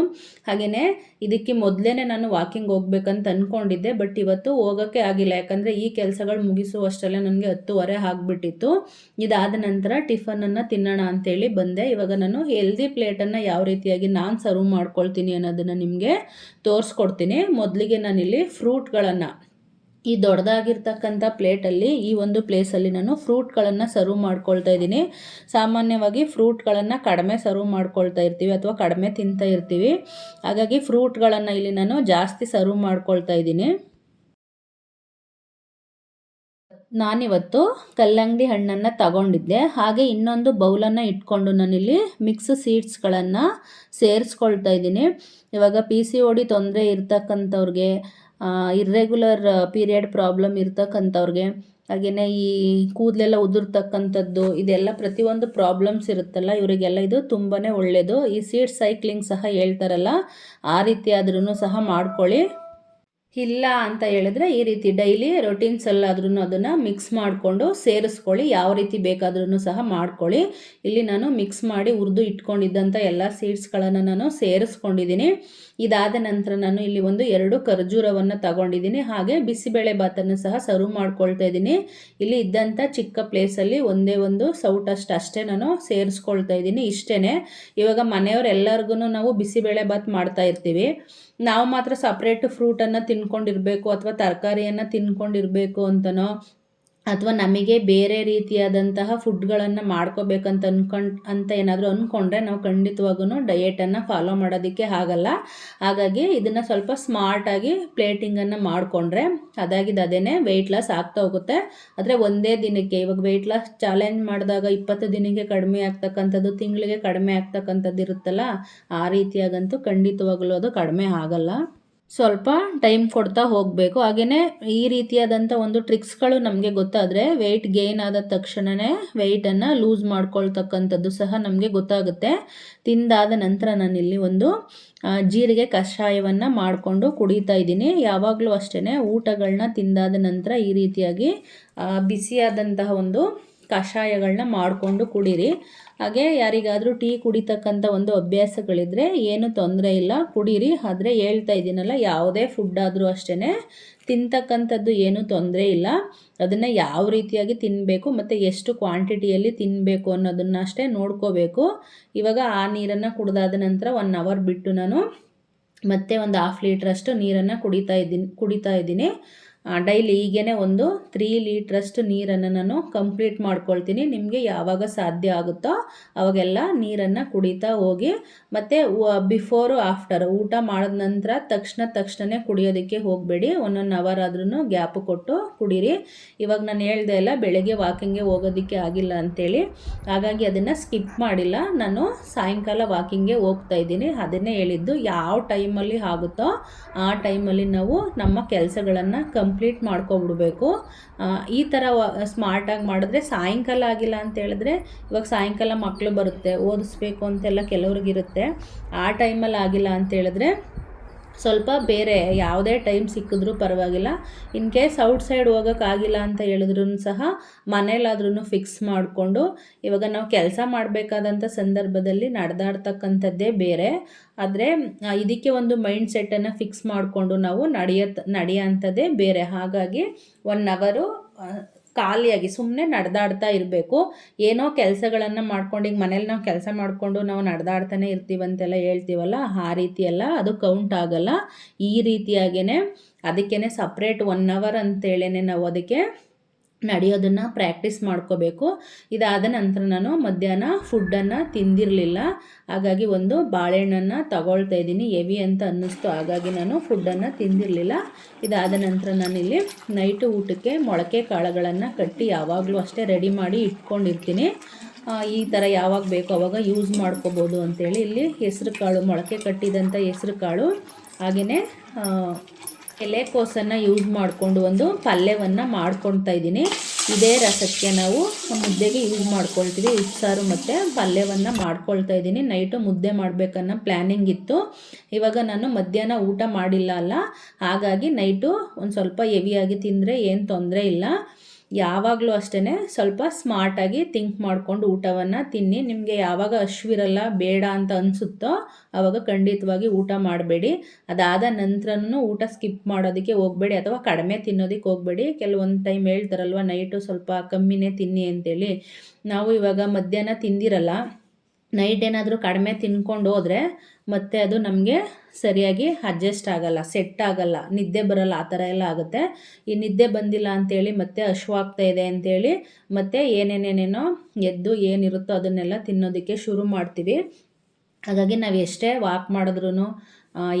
ಹಾಗೆಯೇ ಇದಕ್ಕೆ ಮೊದಲೇ ನಾನು ವಾಕಿಂಗ್ ಹೋಗ್ಬೇಕಂತ ಅಂದ್ಕೊಂಡಿದ್ದೆ, ಬಟ್ ಇವತ್ತು ಹೋಗೋಕ್ಕೆ ಆಗಿಲ್ಲ. ಯಾಕಂದರೆ ಈ ಕೆಲಸಗಳು ಮುಗಿಸುವಷ್ಟರಲ್ಲೇ ನನಗೆ 10:30 ಆಗಿಬಿಟ್ಟಿತ್ತು. ಇದಾದ ನಂತರ ಟಿಫನನ್ನು ತಿನ್ನೋಣ ಅಂತೇಳಿ ಬಂದೆ. ಇವಾಗ ನಾನು ಹೆಲ್ದಿ ಪ್ಲೇಟನ್ನು ಯಾವ ರೀತಿಯಾಗಿ ನಾನು ಸರ್ವ್ ಮಾಡ್ಕೊಳ್ತೀನಿ ಅನ್ನೋದನ್ನು ನಿಮಗೆ ತೋರಿಸ್ಕೊಡ್ತೀನಿ. ಮೊದಲಿಗೆ ನಾನಿಲ್ಲಿ ಫ್ರೂಟ್ಗಳನ್ನು ಈ ದೊಡ್ಡದಾಗಿರ್ತಕ್ಕಂಥ ಪ್ಲೇಟಲ್ಲಿ, ಈ ಒಂದು ಪ್ಲೇಸಲ್ಲಿ ನಾನು ಫ್ರೂಟ್ಗಳನ್ನು ಸರ್ವ್ ಮಾಡ್ಕೊಳ್ತಾ ಇದ್ದೀನಿ. ಸಾಮಾನ್ಯವಾಗಿ ಫ್ರೂಟ್ಗಳನ್ನು ಕಡಿಮೆ ಸರ್ವ್ ಮಾಡ್ಕೊಳ್ತಾ ಇರ್ತೀವಿ ಅಥವಾ ಕಡಿಮೆ ತಿಂತಾ ಇರ್ತೀವಿ. ಹಾಗಾಗಿ ಫ್ರೂಟ್ಗಳನ್ನು ಇಲ್ಲಿ ನಾನು ಜಾಸ್ತಿ ಸರ್ವ್ ಮಾಡ್ಕೊಳ್ತಾ ಇದ್ದೀನಿ. ನಾನಿವತ್ತು ಕಲ್ಲಂಗಡಿ ಹಣ್ಣನ್ನು ತಗೊಂಡಿದ್ದೆ. ಹಾಗೆ ಇನ್ನೊಂದು ಬೌಲನ್ನು ಇಟ್ಕೊಂಡು ನಾನಿಲ್ಲಿ ಮಿಕ್ಸ್ ಸೀಡ್ಸ್ಗಳನ್ನು ಸೇರಿಸ್ಕೊಳ್ತಾ ಇದ್ದೀನಿ. ಇವಾಗ PCOD ತೊಂದರೆ ಇರ್ತಕ್ಕಂಥವ್ರಿಗೆ, ಇರ್ರೆಗ್ಯುಲರ್ ಪೀರಿಯಡ್ ಪ್ರಾಬ್ಲಮ್ ಇರ್ತಕ್ಕಂಥವ್ರಿಗೆ, ಹಾಗೆಯೇ ಈ ಕೂದಲೆಲ್ಲ ಉದುರ್ತಕ್ಕಂಥದ್ದು, ಇದೆಲ್ಲ ಪ್ರತಿಯೊಂದು ಪ್ರಾಬ್ಲಮ್ಸ್ ಇರುತ್ತಲ್ಲ, ಇವರಿಗೆಲ್ಲ ಇದು ತುಂಬಾ ಒಳ್ಳೆಯದು. ಈ ಸೀಡ್ ಸೈಕ್ಲಿಂಗ್ ಸಹ ಹೇಳ್ತಾರಲ್ಲ, ಆ ರೀತಿ ಆದ್ರೂ ಸಹ ಮಾಡ್ಕೊಳ್ಳಿ. ಇಲ್ಲ ಅಂತ ಹೇಳಿದ್ರೆ ಈ ರೀತಿ ಡೈಲಿ ರೊಟೀನ್ಸಲ್ಲಾದ್ರೂ ಅದನ್ನು ಮಿಕ್ಸ್ ಮಾಡಿಕೊಂಡು ಸೇರಿಸ್ಕೊಳ್ಳಿ. ಯಾವ ರೀತಿ ಬೇಕಾದ್ರೂ ಸಹ ಮಾಡ್ಕೊಳ್ಳಿ. ಇಲ್ಲಿ ನಾನು ಮಿಕ್ಸ್ ಮಾಡಿ ಹುರಿದು ಇಟ್ಕೊಂಡಿದ್ದಂಥ ಎಲ್ಲ ಸೀಡ್ಸ್ಗಳನ್ನು ನಾನು ಸೇರಿಸ್ಕೊಂಡಿದ್ದೀನಿ. ಇದಾದ ನಂತರ ನಾನು ಇಲ್ಲಿ 2 ಖರ್ಜೂರವನ್ನು ತಗೊಂಡಿದ್ದೀನಿ. ಹಾಗೆ ಬಿಸಿಬೇಳೆ ಭಾತನ್ನು ಸಹ ಸರ್ವ್ ಮಾಡ್ಕೊಳ್ತಾ ಇದ್ದೀನಿ. ಇಲ್ಲಿ ಇದ್ದಂಥ ಚಿಕ್ಕ ಪ್ಲೇಸಲ್ಲಿ ಒಂದೇ ಒಂದು ಸೌಟಷ್ಟು ಅಷ್ಟೇ ನಾನು ಸೇರಿಸ್ಕೊಳ್ತಾ ಇದ್ದೀನಿ. ಇಷ್ಟೇ. ಇವಾಗ ಮನೆಯವರೆಲ್ಲರಿಗೂ ನಾವು ಬಿಸಿಬೇಳೆ ಭಾತ್ ಮಾಡ್ತಾ ಇರ್ತೀವಿ. ನಾವು ಮಾತ್ರ ಸಪ್ರೇಟ್ ಫ್ರೂಟನ್ನು ತಿನ್ಕೊಂಡಿರಬೇಕು ಅಥವಾ ತರಕಾರಿಯನ್ನು ತಿನ್ಕೊಂಡಿರಬೇಕು ಅಂತನೋ, ಅಥವಾ ನಮಗೆ ಬೇರೆ ರೀತಿಯಾದಂತಹ ಫುಡ್ಗಳನ್ನು ಮಾಡ್ಕೋಬೇಕಂತ ಅಂತ ಏನಾದರೂ ಅಂದ್ಕೊಂಡ್ರೆ ನಾವು ಖಂಡಿತವಾಗೂ ಡಯೆಟನ್ನು ಫಾಲೋ ಮಾಡೋದಕ್ಕೆ ಆಗಲ್ಲ. ಹಾಗಾಗಿ ಇದನ್ನು ಸ್ವಲ್ಪ ಸ್ಮಾರ್ಟಾಗಿ ಪ್ಲೇಟಿಂಗನ್ನು ಮಾಡಿಕೊಂಡ್ರೆ ಅದೇನೇ ವೆಯ್ಟ್ ಲಾಸ್ ಆಗ್ತಾ ಹೋಗುತ್ತೆ. ಆದರೆ ಒಂದೇ ದಿನಕ್ಕೆ, ಇವಾಗ ವೆಯ್ಟ್ ಲಾಸ್ ಚಾಲೆಂಜ್ ಮಾಡಿದಾಗ 20 ದಿನಕ್ಕೆ ಕಡಿಮೆ ಆಗ್ತಕ್ಕಂಥದ್ದು, ತಿಂಗಳಿಗೆ ಕಡಿಮೆ ಆಗ್ತಕ್ಕಂಥದ್ದು ಇರುತ್ತಲ್ಲ, ಆ ರೀತಿಯಾಗಂತೂ ಖಂಡಿತವಾಗಲೂ ಅದು ಕಡಿಮೆ ಆಗಲ್ಲ. ಸ್ವಲ್ಪ ಟೈಮ್ ಕೊಡ್ತಾ ಹೋಗಬೇಕು. ಹಾಗೆಯೇ ಈ ರೀತಿಯಾದಂಥ ಒಂದು ಟ್ರಿಕ್ಸ್ಗಳು ನಮಗೆ ಗೊತ್ತಾದರೆ ವೆಯ್ಟ್ ಗೇನ್ ಆದ ತಕ್ಷಣವೇ ವೆಯ್ಟನ್ನು ಲೂಸ್ ಮಾಡ್ಕೊಳ್ತಕ್ಕಂಥದ್ದು ಸಹ ನಮಗೆ ಗೊತ್ತಾಗುತ್ತೆ. ತಿಂದಾದ ನಂತರ ನಾನಿಲ್ಲಿ ಒಂದು ಜೀರಿಗೆ ಕಷಾಯವನ್ನು ಮಾಡಿಕೊಂಡು ಕುಡಿತಾ ಇದ್ದೀನಿ. ಯಾವಾಗಲೂ ಅಷ್ಟೇ ಊಟಗಳನ್ನ ತಿಂದಾದ ನಂತರ ಈ ರೀತಿಯಾಗಿ ಬಿಸಿಯಾದಂತಹ ಒಂದು ಕಷಾಯಗಳನ್ನ ಮಾಡಿಕೊಂಡು ಕುಡೀರಿ. ಹಾಗೆ ಯಾರಿಗಾದರೂ ಟೀ ಕುಡಿತಕ್ಕಂಥ ಒಂದು ಅಭ್ಯಾಸಗಳಿದ್ದರೆ ಏನು ತೊಂದರೆ ಇಲ್ಲ, ಕುಡೀರಿ. ಆದರೆ ಹೇಳ್ತಾ ಇದ್ದೀನಲ್ಲ, ಯಾವುದೇ ಫುಡ್ ಆದರೂ ಅಷ್ಟೇ ತಿಂತಕ್ಕಂಥದ್ದು ಏನೂ ತೊಂದರೆ ಇಲ್ಲ. ಅದನ್ನು ಯಾವ ರೀತಿಯಾಗಿ ತಿನ್ನಬೇಕು ಮತ್ತು ಎಷ್ಟು ಕ್ವಾಂಟಿಟಿಯಲ್ಲಿ ತಿನ್ನಬೇಕು ಅನ್ನೋದನ್ನು ಅಷ್ಟೇ ನೋಡ್ಕೋಬೇಕು. ಇವಾಗ ಆ ನೀರನ್ನು ಕುಡಿದಾದ ನಂತರ 1 ಅವರ್ ಬಿಟ್ಟು ನಾನು ಮತ್ತೆ ಒಂದು 1/2 ಲೀಟ್ರಷ್ಟು ನೀರನ್ನು ಕುಡಿತಾ ಇದ್ದೀನಿ. ಡೈಲಿ ಈಗೇ ಒಂದು 3 ಲೀಟ್ರಷ್ಟು ನೀರನ್ನು ನಾನು ಕಂಪ್ಲೀಟ್ ಮಾಡ್ಕೊಳ್ತೀನಿ. ನಿಮಗೆ ಯಾವಾಗ ಸಾಧ್ಯ ಆಗುತ್ತೋ ಅವಾಗೆಲ್ಲ ನೀರನ್ನು ಕುಡಿತಾ ಹೋಗಿ. ಮತ್ತು ಬಿಫೋರು ಆಫ್ಟರ್ ಊಟ ಮಾಡಿದ ನಂತರ ತಕ್ಷಣನೇ ಕುಡಿಯೋದಕ್ಕೆ ಹೋಗಬೇಡಿ. 1 ಅವರ್ ಆದ್ರೂ ಗ್ಯಾಪ್ ಕೊಟ್ಟು ಕುಡೀರಿ. ಇವಾಗ ನಾನು ಹೇಳ್ದೆ ಅಲ್ಲ, ಬೆಳಗ್ಗೆ ವಾಕಿಂಗ್ಗೆ ಹೋಗೋದಕ್ಕೆ ಆಗಿಲ್ಲ ಅಂಥೇಳಿ, ಹಾಗಾಗಿ ಅದನ್ನು ಸ್ಕಿಪ್ ಮಾಡಿಲ್ಲ. ನಾನು ಸಾಯಂಕಾಲ ವಾಕಿಂಗ್ಗೆ ಹೋಗ್ತಾ ಇದ್ದೀನಿ. ಅದನ್ನೇ ಹೇಳಿದ್ದು, ಯಾವ ಟೈಮಲ್ಲಿ ಆಗುತ್ತೋ ಆ ಟೈಮಲ್ಲಿ ನಾವು ನಮ್ಮ ಕೆಲಸಗಳನ್ನು ಕಂಪ್ಲೀಟ್ ಮಾಡ್ಕೊಬಿಡ್ಬೇಕು. ಈ ಥರ ಸ್ಮಾರ್ಟಾಗಿ ಮಾಡಿದ್ರೆ ಸಾಯಂಕಾಲ ಆಗಿಲ್ಲ ಅಂತ ಹೇಳಿದ್ರೆ, ಇವಾಗ ಸಾಯಂಕಾಲ ಮಕ್ಕಳು ಬರುತ್ತೆ, ಓದಿಸ್ಬೇಕು ಅಂತೆಲ್ಲ ಕೆಲವ್ರಿಗಿರುತ್ತೆ. ಆ ಟೈಮಲ್ಲಿ ಆಗಿಲ್ಲ ಅಂತ ಹೇಳಿದ್ರೆ ಸ್ವಲ್ಪ ಬೇರೆ ಯಾವುದೇ ಟೈಮ್ ಸಿಕ್ಕಿದ್ರೂ ಪರವಾಗಿಲ್ಲ. ಇನ್ ಕೇಸ್ ಔಟ್ಸೈಡ್ ಹೋಗೋಕ್ಕಾಗಿಲ್ಲ ಅಂತ ಹೇಳಿದ್ರೂ ಸಹ ಮನೇಲಾದ್ರೂ ಫಿಕ್ಸ್ ಮಾಡಿಕೊಂಡು, ಇವಾಗ ನಾವು ಕೆಲಸ ಮಾಡಬೇಕಾದಂಥ ಸಂದರ್ಭದಲ್ಲಿ ನಡೆದಾಡ್ತಕ್ಕಂಥದ್ದೇ ಬೇರೆ. ಆದರೆ ಇದಕ್ಕೆ ಒಂದು ಮೈಂಡ್ ಸೆಟ್ಟನ್ನು ಫಿಕ್ಸ್ ಮಾಡಿಕೊಂಡು ನಾವು ನಡೆಯೋಂಥದ್ದೇ ಬೇರೆ. ಹಾಗಾಗಿ 1 ಅವರು ಖಾಲಿಯಾಗಿ ಸುಮ್ಮನೆ ನಡೆದಾಡ್ತಾ ಇರಬೇಕು. ಏನೋ ಕೆಲಸಗಳನ್ನು ಮಾಡ್ಕೊಂಡು, ಈಗ ಮನೇಲಿ ನಾವು ಕೆಲಸ ಮಾಡಿಕೊಂಡು ನಾವು ನಡೆದಾಡ್ತಾನೆ ಇರ್ತೀವಂತೆಲ್ಲ ಹೇಳ್ತೀವಲ್ಲ, ಆ ರೀತಿ ಎಲ್ಲ ಅದು ಕೌಂಟ್ ಆಗಲ್ಲ. ಈ ರೀತಿಯಾಗೇ ಅದಕ್ಕೇ ಸಪ್ರೇಟ್ 1 ಅವರ್ ಅಂತೇಳೇ ನಾವು ಅದಕ್ಕೆ ನಡೆಯೋದನ್ನು ಪ್ರಾಕ್ಟೀಸ್ ಮಾಡ್ಕೋಬೇಕು. ಇದಾದ ನಂತರ ನಾನು ಮಧ್ಯಾಹ್ನ ಫುಡ್ಡನ್ನು ತಿಂದಿರಲಿಲ್ಲ. ಹಾಗಾಗಿ ಒಂದು ಬಾಳೆಹಣ್ಣನ್ನು ತಗೊಳ್ತಾ ಇದ್ದೀನಿ. ಹೆವಿ ಅಂತ ಅನ್ನಿಸ್ತು, ಹಾಗಾಗಿ ನಾನು ಫುಡ್ಡನ್ನು ತಿಂದಿರಲಿಲ್ಲ. ಇದಾದ ನಂತರ ನಾನಿಲ್ಲಿ ನೈಟು ಊಟಕ್ಕೆ ಮೊಳಕೆ ಕಾಳುಗಳನ್ನು ಕಟ್ಟಿ ಯಾವಾಗಲೂ ಅಷ್ಟೇ ರೆಡಿ ಮಾಡಿ ಇಟ್ಕೊಂಡಿರ್ತೀನಿ. ಈ ಥರ ಯಾವಾಗ ಬೇಕೋ ಆವಾಗ ಯೂಸ್ ಮಾಡ್ಕೋಬೋದು ಅಂಥೇಳಿ ಇಲ್ಲಿ ಹೆಸರು ಕಾಳು, ಮೊಳಕೆ ಕಟ್ಟಿದಂಥ ಹೆಸರು ಕಾಳು, ಹಾಗೆಯೇ ಎಲೆಕೋಸನ್ನು ಯೂಸ್ ಮಾಡಿಕೊಂಡು ಒಂದು ಪಲ್ಯವನ್ನು ಮಾಡ್ಕೊಳ್ತಾ ಇದ್ದೀನಿ. ಇದೇ ರಸಕ್ಕೆ ನಾವು ಮುದ್ದೆಗೆ ಯೂಸ್ ಮಾಡ್ಕೊಳ್ತೀವಿ. ಉಪ್ಸಾರು ಮತ್ತು ಪಲ್ಯವನ್ನು ಮಾಡ್ಕೊಳ್ತಾ ಇದ್ದೀನಿ. ನೈಟು ಮುದ್ದೆ ಮಾಡಬೇಕನ್ನೋ ಪ್ಲ್ಯಾನಿಂಗ್ ಇತ್ತು. ಇವಾಗ ನಾನು ಮಧ್ಯಾಹ್ನ ಊಟ ಮಾಡಿಲ್ಲ ಅಲ್ಲ, ಹಾಗಾಗಿ ನೈಟು ಒಂದು ಸ್ವಲ್ಪ ಹೆವಿಯಾಗಿ ತಿಂದರೆ ಏನು ತೊಂದರೆ ಇಲ್ಲ. ಯಾವಾಗಲೂ ಅಷ್ಟೇ ಸ್ವಲ್ಪ ಸ್ಮಾರ್ಟಾಗಿ ಥಿಂಕ್ ಮಾಡಿಕೊಂಡು ಊಟವನ್ನು ತಿನ್ನಿ. ನಿಮಗೆ ಯಾವಾಗ ಹಶ್ವಿರಲ್ಲ, ಬೇಡ ಅಂತ ಅನಿಸುತ್ತೋ ಆವಾಗ ಖಂಡಿತವಾಗಿ ಊಟ ಮಾಡಬೇಡಿ. ಅದಾದ ನಂತರನೂ ಊಟ ಸ್ಕಿಪ್ ಮಾಡೋದಕ್ಕೆ ಹೋಗಬೇಡಿ ಅಥವಾ ಕಡಿಮೆ ತಿನ್ನೋದಕ್ಕೆ ಹೋಗಬೇಡಿ. ಕೆಲವೊಂದು ಟೈಮ್ ಹೇಳ್ತಾರಲ್ವ, ನೈಟು ಸ್ವಲ್ಪ ಕಮ್ಮಿನೇ ತಿನ್ನಿ ಅಂತೇಳಿ. ನಾವು ಇವಾಗ ಮಧ್ಯಾಹ್ನ ತಿಂದಿರಲ್ಲ, ನೈಟ್ ಏನಾದರೂ ಕಡಿಮೆ ತಿನ್ಕೊಂಡು ಹೋದರೆ ಮತ್ತು ಅದು ನಮಗೆ ಸರಿಯಾಗಿ ಅಡ್ಜಸ್ಟ್ ಆಗಲ್ಲ, ಸೆಟ್ ಆಗಲ್ಲ, ನಿದ್ದೆ ಬರಲ್ಲ, ಆ ಥರ ಎಲ್ಲ ಆಗುತ್ತೆ. ಈ ನಿದ್ದೆ ಬಂದಿಲ್ಲ ಅಂಥೇಳಿ ಮತ್ತು ಹಶ್ವಾಗ್ತಾ ಇದೆ ಅಂಥೇಳಿ ಮತ್ತು ಏನೇನೇನೇನೋ ಎದ್ದು ಏನಿರುತ್ತೋ ಅದನ್ನೆಲ್ಲ ತಿನ್ನೋದಕ್ಕೆ ಶುರು ಮಾಡ್ತೀವಿ. ಹಾಗಾಗಿ ನಾವು ಎಷ್ಟೇ ವಾಕ್ ಮಾಡಿದ್ರೂ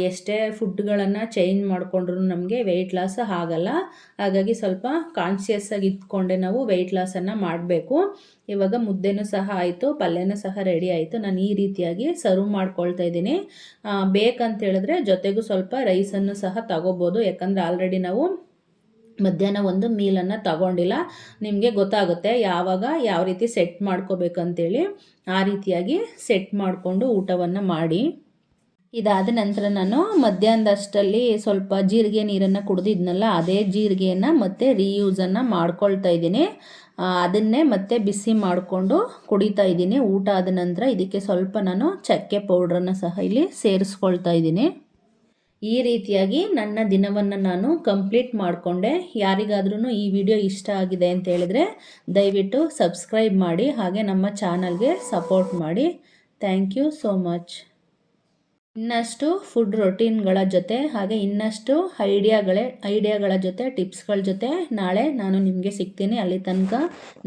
ಎಷ್ಟೇ ಫುಡ್ಗಳನ್ನು ಚೇಂಜ್ ಮಾಡಿಕೊಂಡ್ರೂ ನಮಗೆ ವೆಯ್ಟ್ ಲಾಸ್ ಆಗಲ್ಲ. ಹಾಗಾಗಿ ಸ್ವಲ್ಪ ಕಾನ್ಷಿಯಸ್ಸಾಗಿ ಇದ್ಕೊಂಡೆ ನಾವು ವೆಯ್ಟ್ ಲಾಸನ್ನು ಮಾಡಬೇಕು. ಇವಾಗ ಮುದ್ದೆನೂ ಸಹ ಆಯಿತು, ಪಲ್ಯನೂ ಸಹ ರೆಡಿ ಆಯಿತು. ನಾನು ಈ ರೀತಿಯಾಗಿ ಸರ್ವ್ ಮಾಡ್ಕೊಳ್ತಾ ಇದ್ದೀನಿ. ಬೇಕಂತ ಹೇಳಿದ್ರೆ ಜೊತೆಗೂ ಸ್ವಲ್ಪ ರೈಸನ್ನು ಸಹ ತಗೋಬೋದು. ಯಾಕಂದರೆ ಆಲ್ರೆಡಿ ನಾವು ಮಧ್ಯಾಹ್ನ ಒಂದು ಮೀಲನ್ನು ತಗೊಂಡಿಲ್ಲ. ನಿಮಗೆ ಗೊತ್ತಾಗುತ್ತೆ ಯಾವಾಗ ಯಾವ ರೀತಿ ಸೆಟ್ ಮಾಡ್ಕೋಬೇಕಂತೇಳಿ. ಆ ರೀತಿಯಾಗಿ ಸೆಟ್ ಮಾಡಿಕೊಂಡು ಊಟವನ್ನು ಮಾಡಿ. ಇದಾದ ನಂತರ ನಾನು ಮಧ್ಯಾಹ್ನದಷ್ಟಲ್ಲಿ ಸ್ವಲ್ಪ ಜೀರಿಗೆ ನೀರನ್ನು ಕುಡಿದಿದ್ನಲ್ಲ, ಅದೇ ಜೀರಿಗೆಯನ್ನು ಮತ್ತೆ ರೀಯೂಸನ್ನು ಮಾಡ್ಕೊಳ್ತಾ ಇದ್ದೀನಿ. ಅದನ್ನೇ ಮತ್ತೆ ಬಿಸಿ ಮಾಡಿಕೊಂಡು ಕುಡಿತಾ ಇದ್ದೀನಿ. ಊಟ ಆದ ನಂತರ ಇದಕ್ಕೆ ಸ್ವಲ್ಪ ನಾನು ಚಕ್ಕೆ ಪೌಡ್ರನ್ನು ಸಹ ಇಲ್ಲಿ ಸೇರಿಸ್ಕೊಳ್ತಾ ಇದ್ದೀನಿ. ಈ ರೀತಿಯಾಗಿ ನನ್ನ ದಿನವನ್ನು ನಾನು ಕಂಪ್ಲೀಟ್ ಮಾಡಿಕೊಂಡೆ. ಯಾರಿಗಾದ್ರೂ ಈ ವಿಡಿಯೋ ಇಷ್ಟ ಆಗಿದೆ ಅಂತ ಹೇಳಿದ್ರೆ ದಯವಿಟ್ಟು ಸಬ್ಸ್ಕ್ರೈಬ್ ಮಾಡಿ, ಹಾಗೆ ನಮ್ಮ ಚಾನಲ್ಗೆ ಸಪೋರ್ಟ್ ಮಾಡಿ. Thank you so much. ಇನ್ನಷ್ಟು ಫುಡ್ ರೊಟೀನ್ಗಳ ಜೊತೆ ಹಾಗೆ ಇನ್ನಷ್ಟು ಐಡಿಯಾಗಳ ಜೊತೆ ಟಿಪ್ಸ್ಗಳ ಜೊತೆ ನಾಳೆ ನಾನು ನಿಮಗೆ ಸಿಗ್ತೀನಿ. ಅಲ್ಲಿ ತನಕ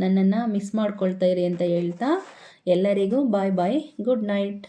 ನನ್ನನ್ನು ಮಿಸ್ ಮಾಡ್ಕೊಳ್ತಾ ಇರಿ ಅಂತ ಹೇಳ್ತಾ ಎಲ್ಲರಿಗೂ ಬಾಯ್ ಬಾಯ್, ಗುಡ್ ನೈಟ್.